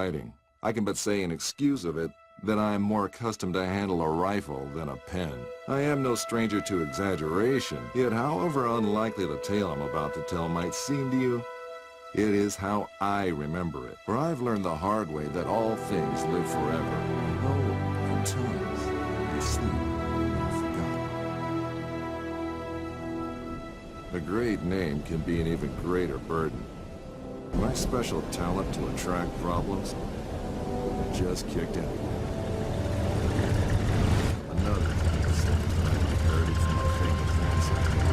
writing. I can but say in excuse of it that I am more accustomed to handle a rifle than a pen. I am no stranger to exaggeration, yet however unlikely the tale I'm about to tell might seem to you, it is how I remember it. For I've learned the hard way that all things live forever. Though, at times, they sleep and are forgotten. A great name can be an even greater burden. My special talent to attract problems just kicked in. Another thing I inherited from my famous ancestors.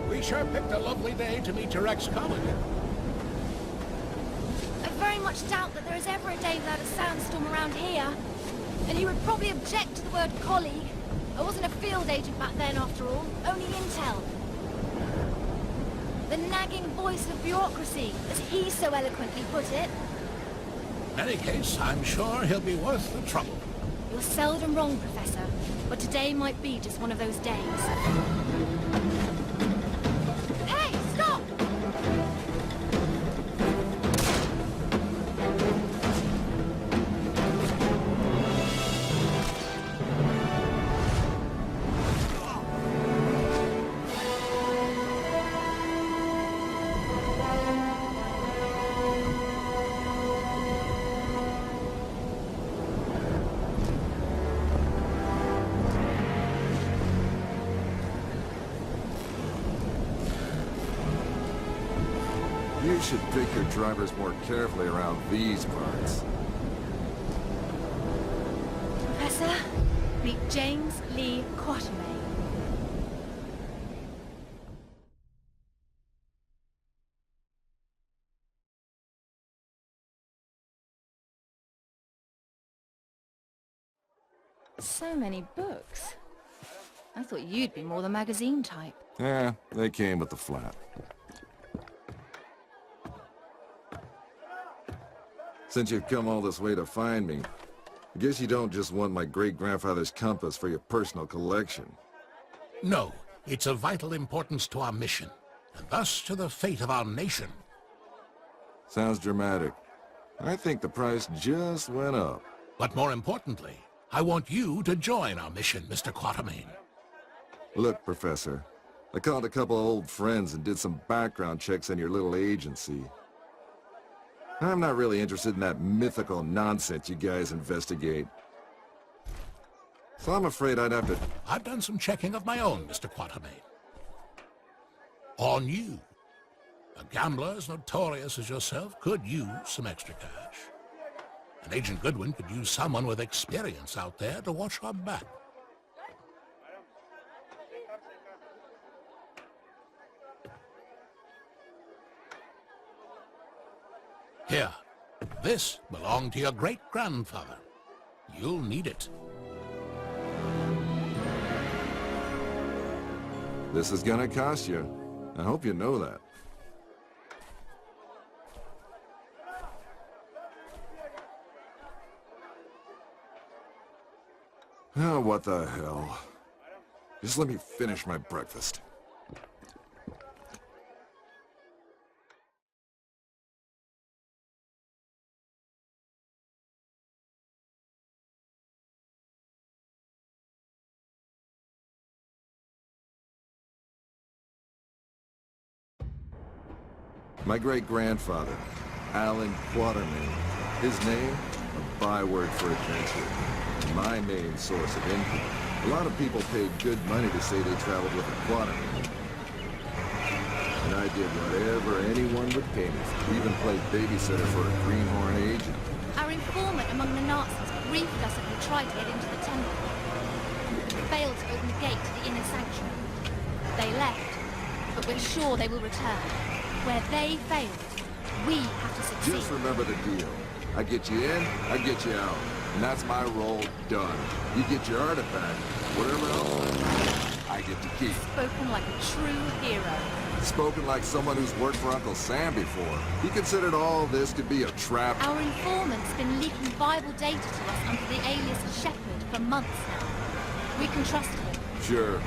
We sure picked a lovely day to meet your ex-colleague. I very much doubt that there is ever a day without a sandstorm around here. And he would probably object to the word colleague. I wasn't a field agent back then, after all. Only intel. The nagging voice of bureaucracy, as he so eloquently put it. In any case, I'm sure he'll be worth the trouble. You're seldom wrong, Professor. But today might be just one of those days. Hey, stop! You should pick your drivers more carefully around these parts. Professor, meet James Lee Quatermain. So many books. I thought you'd be more the magazine type. Yeah, they came with the flat. Since you've come all this way to find me, I guess you don't just want my great-grandfather's compass for your personal collection. No, it's of vital importance to our mission, and thus to the fate of our nation. Sounds dramatic. I think the price just went up. But more importantly, I want you to join our mission, Mr. Quatermain. Look, Professor, I called a couple of old friends and did some background checks on your little agency. I'm not really interested in that mythical nonsense you guys investigate. So I'm afraid I'd have to... I've done some checking of my own, Mr. Quatermain. On you. A gambler as notorious as yourself could use some extra cash. And Agent Goodwin could use someone with experience out there to watch our back. Here, this belonged to your great-grandfather. You'll need it. This is gonna cost you. I hope you know that. Oh, what the hell. Just let me finish my breakfast. My great-grandfather, Alan Quatermain. His name, a byword for adventure. My main source of income. A lot of people paid good money to say they traveled with a Quatermain. And I did whatever anyone would pay me for. Even played babysitter for a greenhorn agent. Our informant among the Nazis briefed us that we tried to get into the temple. We failed to open the gate to the inner sanctuary. They left, but we're sure they will return. Where they failed, we have to succeed. Just remember the deal. I get you in, I get you out. And that's my role done. You get your artifact. Whatever else I get to keep. Spoken like a true hero. Spoken like someone who's worked for Uncle Sam before. He considered all this to be a trap. Our informant's been leaking Bible data to us under the alias Shepherd for months now. We can trust him. Sure.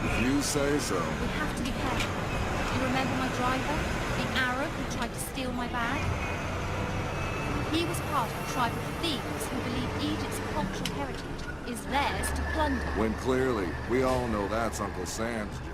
If you say so. We have to be careful. You remember my driver, the Arab who tried to steal my bag? He was part of a tribe of thieves who believe Egypt's cultural heritage is theirs to plunder. When clearly, we all know that's Uncle Sam's job.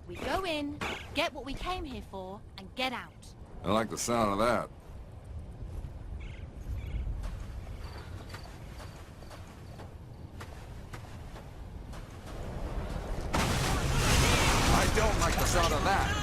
We go in, get what we came here for, and get out. I like the sound of that. I don't like the sound of that.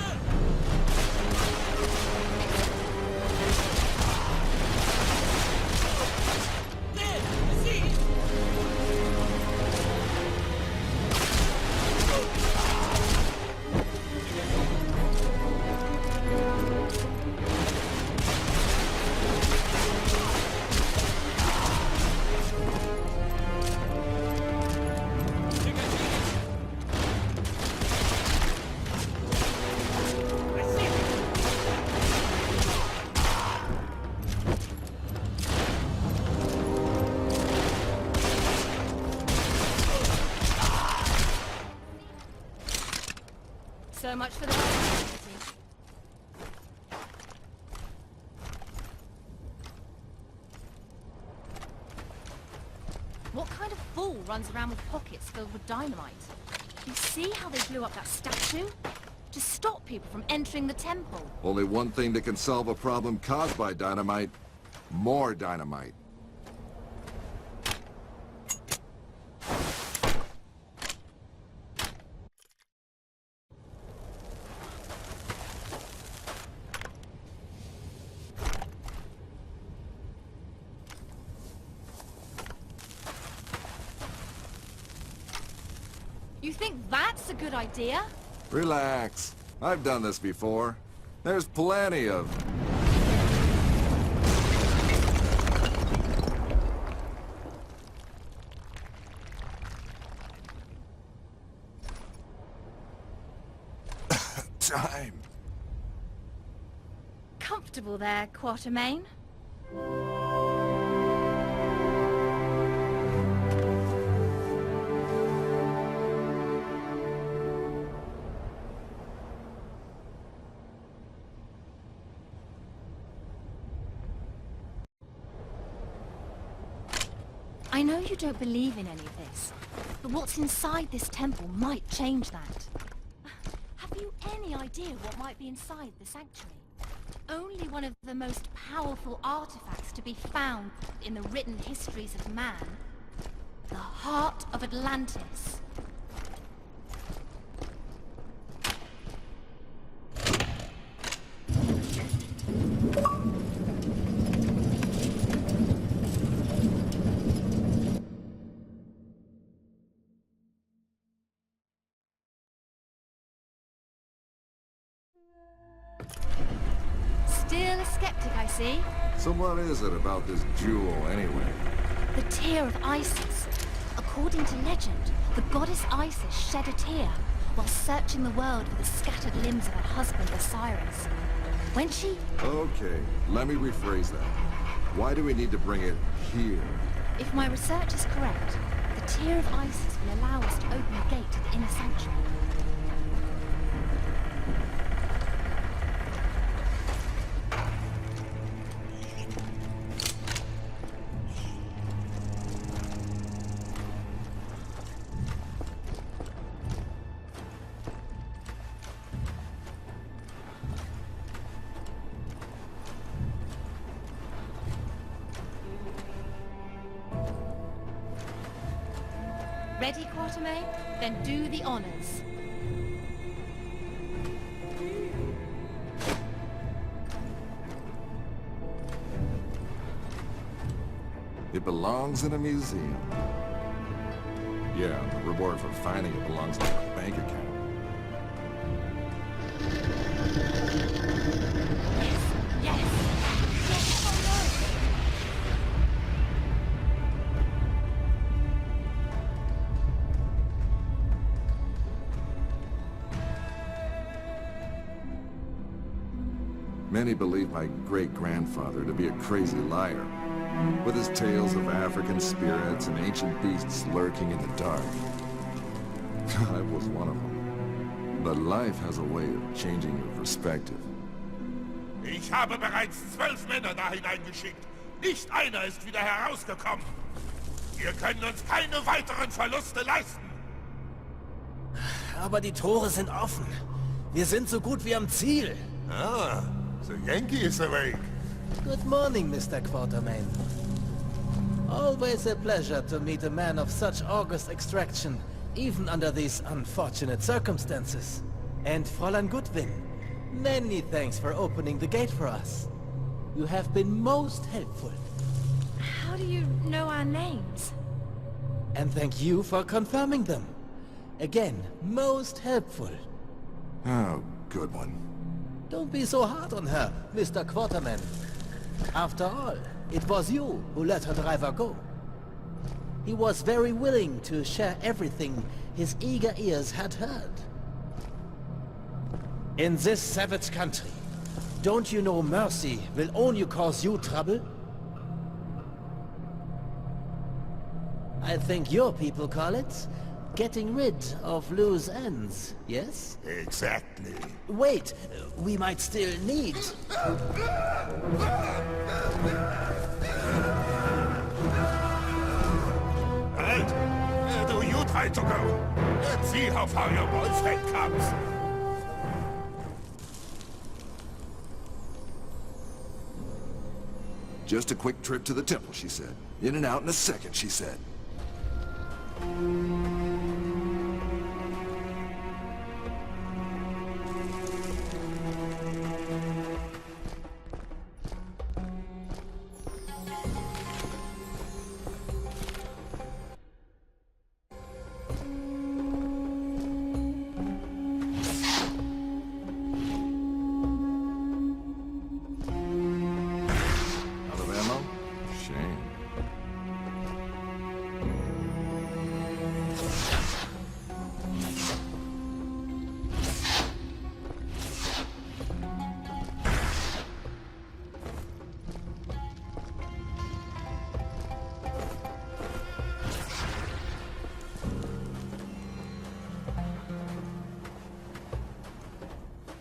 So much for the opportunity. What kind of fool runs around with pockets filled with dynamite? You see how they blew up that statue? To stop people from entering the temple. Only one thing that can solve a problem caused by dynamite. More dynamite. You think that's a good idea? Relax. I've done this before. There's plenty of... time. Comfortable there, Quatermain? I know you don't believe in any of this, but what's inside this temple might change that. Have you any idea what might be inside the sanctuary? Only one of the most powerful artifacts to be found in the written histories of man. The heart of Atlantis. Still a skeptic, I see. So what is it about this jewel, anyway? The tear of Isis. According to legend, the goddess Isis shed a tear while searching the world for the scattered limbs of her husband Osiris. When she... Okay, let me rephrase that. Why do we need to bring it here? If my research is correct, the tear of Isis will allow us to open the gate to the inner sanctuary. Ready, Quatermain? Then do the honors. It belongs in a museum. Yeah, the reward for finding it belongs in a bank account. Many believe my great-grandfather to be a crazy liar, with his tales of African spirits and ancient beasts lurking in the dark. I was one of them. But life has a way of changing your perspective. Ich habe bereits 12 Männer da hineingeschickt. Nicht einer ist wieder herausgekommen. Wir können uns keine weiteren Verluste leisten. Aber die Tore sind offen. Wir sind so gut wie am Ziel. Ah, the Yankee is awake. Good morning, Mr. Quartermain. Always a pleasure to meet a man of such august extraction, even under these unfortunate circumstances. And Fräulein Goodwin, many thanks for opening the gate for us. You have been most helpful. How do you know our names? And thank you for confirming them. Again, most helpful. Oh, good one. Don't be so hard on her, Mr. Quarterman. After all, it was you who let her driver go. He was very willing to share everything his eager ears had heard. In this savage country, don't you know mercy will only cause you trouble? I think your people call it getting rid of loose ends, yes? Exactly. Wait, we might still need... Halt! Do you try to go? Let's see how far your boyfriend comes. Just a quick trip to the temple, she said. In and out in a second, she said. Out of ammo? Shame.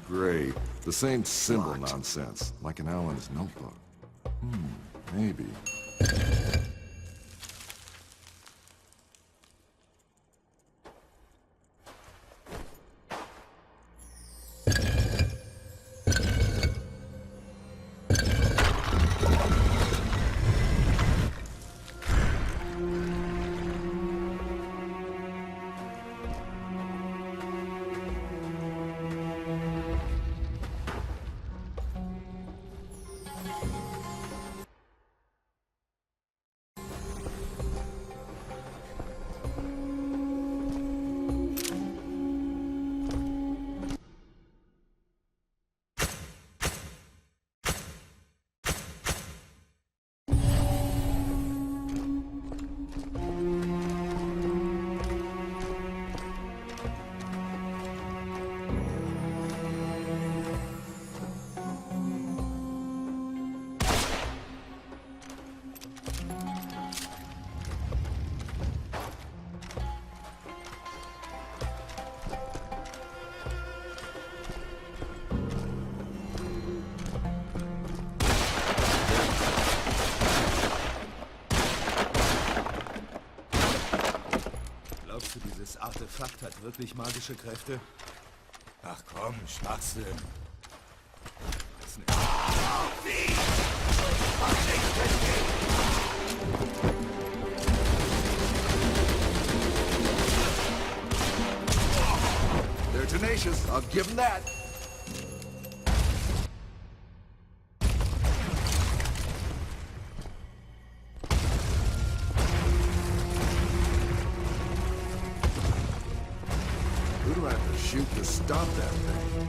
Great. The same symbol nonsense, like in Alan's notebook. Maybe. Glaubst du, dieses Artefakt hat wirklich magische Kräfte? Ach komm, Schwachsinn. Das nicht. They're tenacious, I'll give them that. Who do I have to shoot to stop that thing?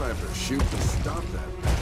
have to shoot to stop that?